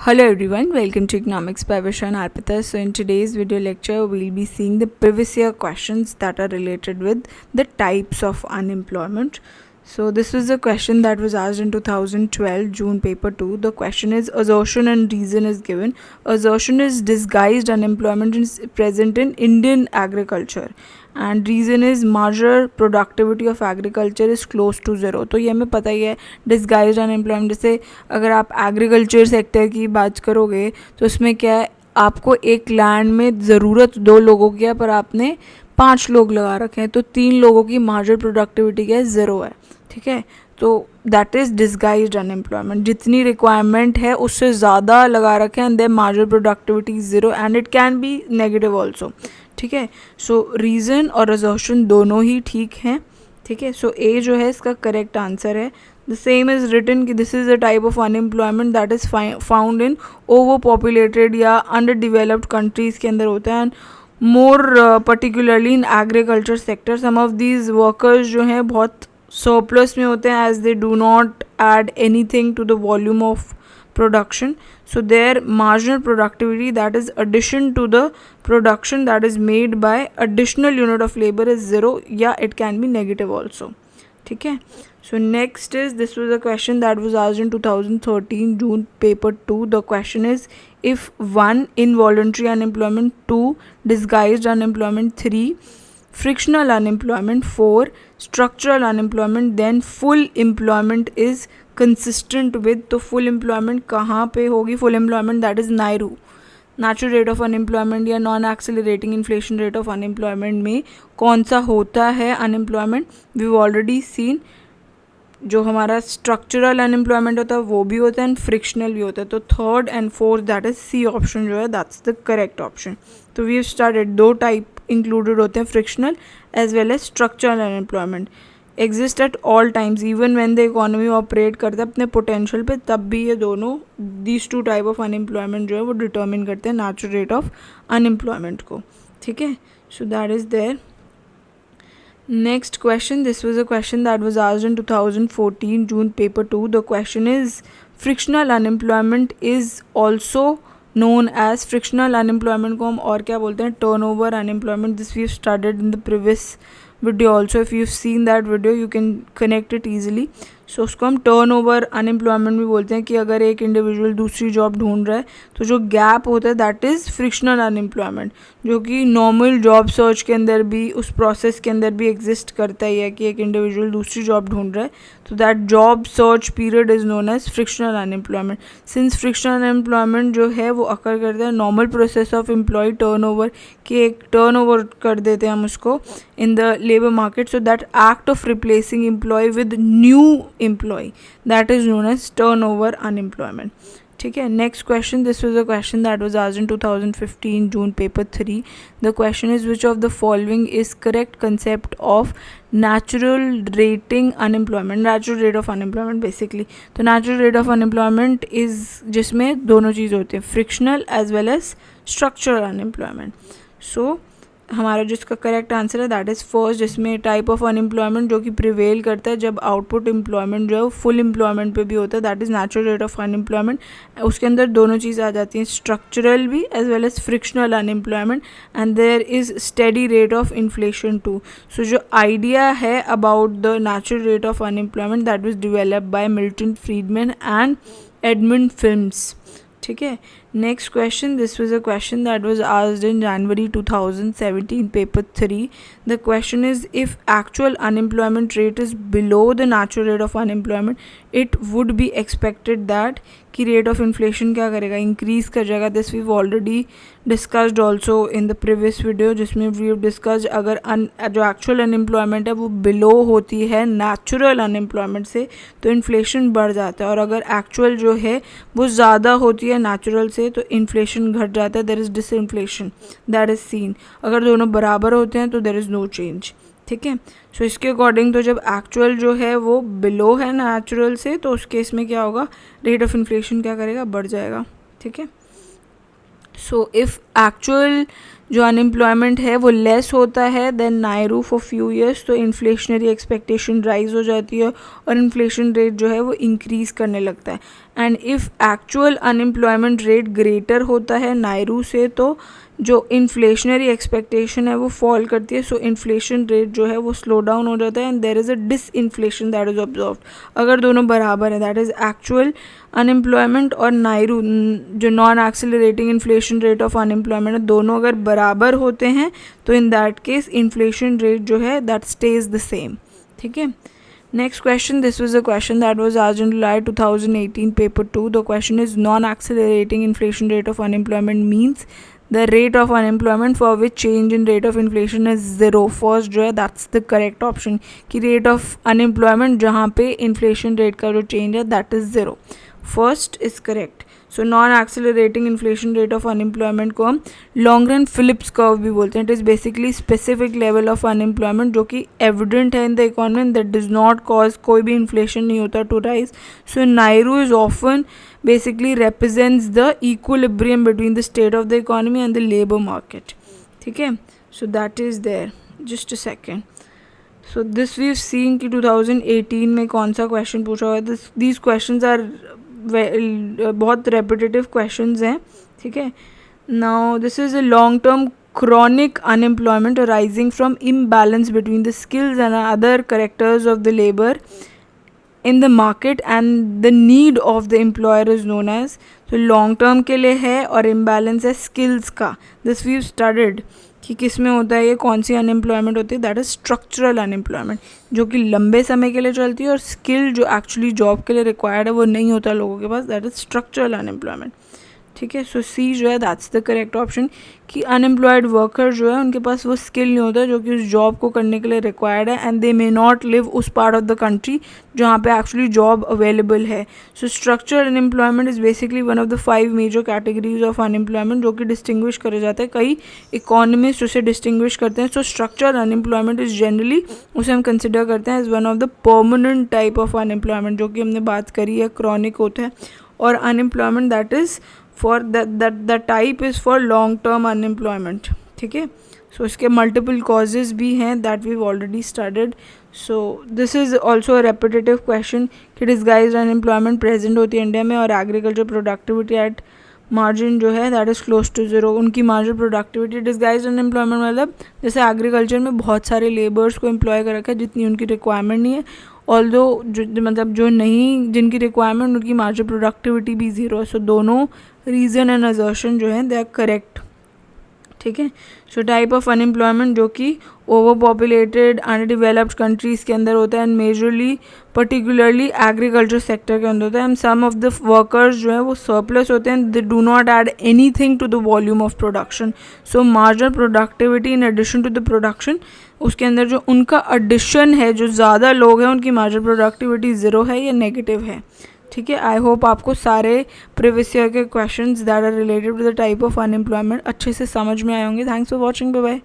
Hello everyone, welcome to Economics by Visha and Arpita. So in today's video lecture, we'll be seeing the previous year questions that are related with the types of unemployment. So this was a question that was asked in 2012 June paper 2. The question is assertion and reason is given. Assertion is disguised unemployment is present in Indian agriculture. And reason is marginal productivity of agriculture is close to zero. तो ये हमें पता ही है disguised unemployment. जैसे अगर आप agriculture sector की बात करोगे तो उसमें क्या है, आपको एक लैंड में ज़रूरत 2 लोगों की है पर आपने 5 लोग लगा रखे हैं, तो 3 लोगों की मार्जर प्रोडक्टिविटी क्या है, ज़ीरो है. ठीक है, तो दैट इज़ डिस्गाइज्ड अनएम्प्लॉयमेंट. जितनी रिक्वायरमेंट है उससे ज़्यादा लगा रखे हैं and their marginal productivity zero and it can be negative also. ठीक है, सो रीज़न और असर्शन दोनों ही ठीक हैं. ठीक है, सो ए जो है इसका करेक्ट आंसर है. द सेम इज़ रिटन कि this is a type of unemployment that is found in over populated या अंडर डिवेलप्ड कंट्रीज़ के अंदर होता है. And more particularly in agriculture sector some of these workers जो हैं बहुत सरप्लस में होते हैं as they do not add anything to the volume of production. So their marginal productivity, that is addition to the production that is made by additional unit of labor, is zero. Yeah, it can be negative also. ठीक है, so next is this was a question that was asked in 2013 June paper 2. The question is if 1 involuntary unemployment, 2 disguised unemployment, 3 frictional unemployment, 4 structural unemployment, then full employment is consistent with. तो full employment कहाँ पे होगी? full employment that is NAIRU, natural rate of unemployment या non accelerating inflation rate of unemployment में कौन सा होता है अनएम्प्लॉयमेंट? वी ऑलरेडी सीन जो हमारा स्ट्रक्चरल अनएम्प्लॉयमेंट होता है वो भी होता है एंड फ्रिक्शनल भी होता है. तो third and fourth that is C option जो है दैट्स द करेक्ट ऑप्शन. तो वी स्टार्टेड 2 टाइप इंक्लूडेड होते हैं, frictional as well as structural unemployment. Exist at all times even when the economy operate करता है अपने पोटेंशियल पे, तब भी ये दोनों दीज 2 टाइप ऑफ अनएम्प्लॉयमेंट जो है वो डिटर्मिन करते हैं नेचुरल रेट ऑफ अनएम्प्लॉयमेंट को. ठीक है, so that is there. Next question, this was a question that was asked in 2014 June paper 2. The question is frictional unemployment is also known as frictional unemployment को हम और क्या बोलते हैं? turnover unemployment. This we have studied in the previous video also. If you've seen that video you can connect it easily. सो उसको हम turn over unemployment भी बोलते हैं कि अगर एक इंडिविजुअल दूसरी जॉब ढूंढ रहा है तो जो गैप होता है दैट इज़ फ्रिक्शनल अनएम्प्लॉयमेंट, जो कि नॉर्मल जॉब सर्च के अंदर भी उस प्रोसेस के अंदर भी एग्जिस्ट करता ही है कि एक इंडिविजुअल दूसरी जॉब ढूंढ रहा है, तो that job search period is known as frictional unemployment. Since frictional unemployment जो है वो अकर करता है normal process of employee turnover, कि एक टर्न ओवर कर देते हैं हम उसको in the labour market. So that act of replacing employee with new employee, that is known as turnover unemployment. ठीक है, next question, this was a question that was asked in 2015 June paper 3. The question is which of the following is correct concept of natural rating unemployment, natural rate of unemployment basically. तो natural rate of unemployment is जिसमें दोनों चीज़ होती है, frictional as well as structural unemployment. So हमारा जिसका correct answer है that is first, जिसमें type of unemployment जो कि प्रिवेल करता है जब आउटपुट एम्प्लॉयमेंट जो है वो फुल एम्प्लॉयमेंट पे भी होता है, that is natural rate of unemployment. उसके अंदर दोनों चीज़ आ जाती हैं, स्ट्रक्चरल भी as well as frictional unemployment, and there is steady rate of inflation too. So जो आइडिया है about the natural rate of unemployment that was developed by Milton Friedman and Edmund Phelps. ठीक है, next question, this was a question that was asked in January 2017 paper 3. The question is if actual unemployment rate is below the natural rate of unemployment it would be expected that कि rate of inflation क्या करेगा, increase कर जाएगा. This we already discussed also in the previous video, जिसमें we have discussed अगर जो actual unemployment है वो बिलो होती है नेचुरल अनएम्प्लॉयमेंट से तो इन्फ्लेशन बढ़ जाता है, और अगर एक्चुअल जो है वो ज़्यादा होती है नेचुरल से तो इन्फ्लेशन घट जाता है, there is disinflation that is seen. अगर दोनों बराबर होते हैं तो देयर इज़ नो चेंज. ठीक है, सो इसके अकॉर्डिंग तो जब एक्चुअल जो है वो बिलो है नेचुरल से तो उस केस में क्या होगा, रेट ऑफ इन्फ्लेशन क्या करेगा, बढ़ जाएगा. ठीक है, सो इफ़ एक्चुअल जो अनएम्प्लॉयमेंट है वो लेस होता है देन नायरू फॉर फ्यू ईयर्स, तो इन्फ्लेशनरी एक्सपेक्टेशन राइज हो जाती है और इन्फ्लेशन रेट जो है वो इंक्रीज़ करने लगता है. And if actual unemployment rate greater होता है नायरू से, तो जो इन्फ्लेशनरी एक्सपेक्टेशन है वो फॉल करती है, सो इन्फ्लेशन रेट जो है वो स्लो डाउन हो जाता है and there is a disinflation that is observed. अगर दोनों बराबर है, दैट इज़ एक्चुअल अनएम्प्लॉयमेंट और नायरू जो non accelerating inflation rate of unemployment है, दोनों अगर बराबर होते हैं तो in that case inflation rate जो है दैट स्टेज द सेम. ठीक है. Next question, this was a question that was asked in July 2018 paper 2. The question is, non-accelerating inflation rate of unemployment means the rate of unemployment for which change in rate of inflation is zero. First जो है that's the correct option कि rate of unemployment जहाँ पे inflation rate का जो change है that is zero. First is correct. So non accelerating inflation rate of unemployment को हम लॉन्ग रन फिलिप्स कर्व भी बोलते हैं. It is basically specific level of unemployment जो कि एविडेंट है in the economy that does not cause, कोई भी इन्फ्लेशन नहीं होता to rise. So NAIRU is often basically represents the equilibrium between the state of the economy and the labor market. ठीक है. So that is there. Just a second. So this we've seen कि 2018 में कौन सा question पूछा हुआ है. These questions are बहुत रेपिटेटिव क्वेश्चंस हैं. ठीक है. Now this is a long term chronic unemployment arising from imbalance between the skills and other characters of the labor in the market and the need of the employer is known as. so long term के लिए है और imbalance है skills का. this we've studied कि किस में होता है ये, कौन सी अनएम्प्लॉयमेंट होती है, दैट इज़ स्ट्रक्चरल अनएम्प्लॉयमेंट जो कि लंबे समय के लिए चलती है और स्किल जो एक्चुअली जॉब के लिए रिक्वायर्ड है वो नहीं होता लोगों के पास, दैट इज़ स्ट्रक्चरल अनएम्प्लॉयमेंट. ठीक है. सो सी जो है दैट्स द करेक्ट ऑप्शन कि अनएम्प्लॉयड वर्कर जो है उनके पास वो स्किल नहीं होता जो कि उस जॉब को करने के लिए रिक्वायर्ड है and they may not live उस पार्ट ऑफ द कंट्री जहाँ पे एक्चुअली जॉब अवेलेबल है. So structural unemployment is basically one of the 5 major categories of unemployment जो कि डिस्टिंग्विश करे जाते हैं. कई इकोनॉमिस्ट उसे डिस्टिंग्विश करते हैं. So structural unemployment is generally उसे हम कंसिडर करते हैं as one of the permanent type of unemployment जो कि हमने बात करी है, क्रॉनिक होता है. और unemployment that is for that type is for long term unemployment. ठीक है. सो इसके multiple causes भी हैं that we've already studied. so this is also a repetitive question कि disguised unemployment present होती है इंडिया में और agriculture productivity at margin जो है that is close to zero. उनकी marginal productivity disguised unemployment मतलब जैसे agriculture में बहुत सारे labours को employ कर रखा है जितनी उनकी requirement नहीं है, ऑल्दो मतलब जो नहीं जिनकी रिक्वायरमेंट उनकी मार्जिनल प्रोडक्टिविटी भी ज़ीरो है. सो दोनों रीज़न एंड असर्शन जो है दे आर करेक्ट. ठीक है. सो टाइप ऑफ अनएम्प्लॉयमेंट जो कि over populated under developed countries के अंदर होता है and majorly particularly agriculture sector के अंदर होता है. And some of the workers जो है वो सरप्लस होते हैं, they do not add anything to the volume of production. So marginal productivity in addition to the production, उसके अंदर जो उनका एडिशन है, जो ज़्यादा लोग हैं उनकी मार्जिनल प्रोडक्टिविटी ज़ीरो है या नेगेटिव है. ठीक है. आई होप आपको सारे प्रीवियस ईयर के questions that are related to the type of unemployment अच्छे से समझ में आए होंगे. Thanks for watching. Bye bye.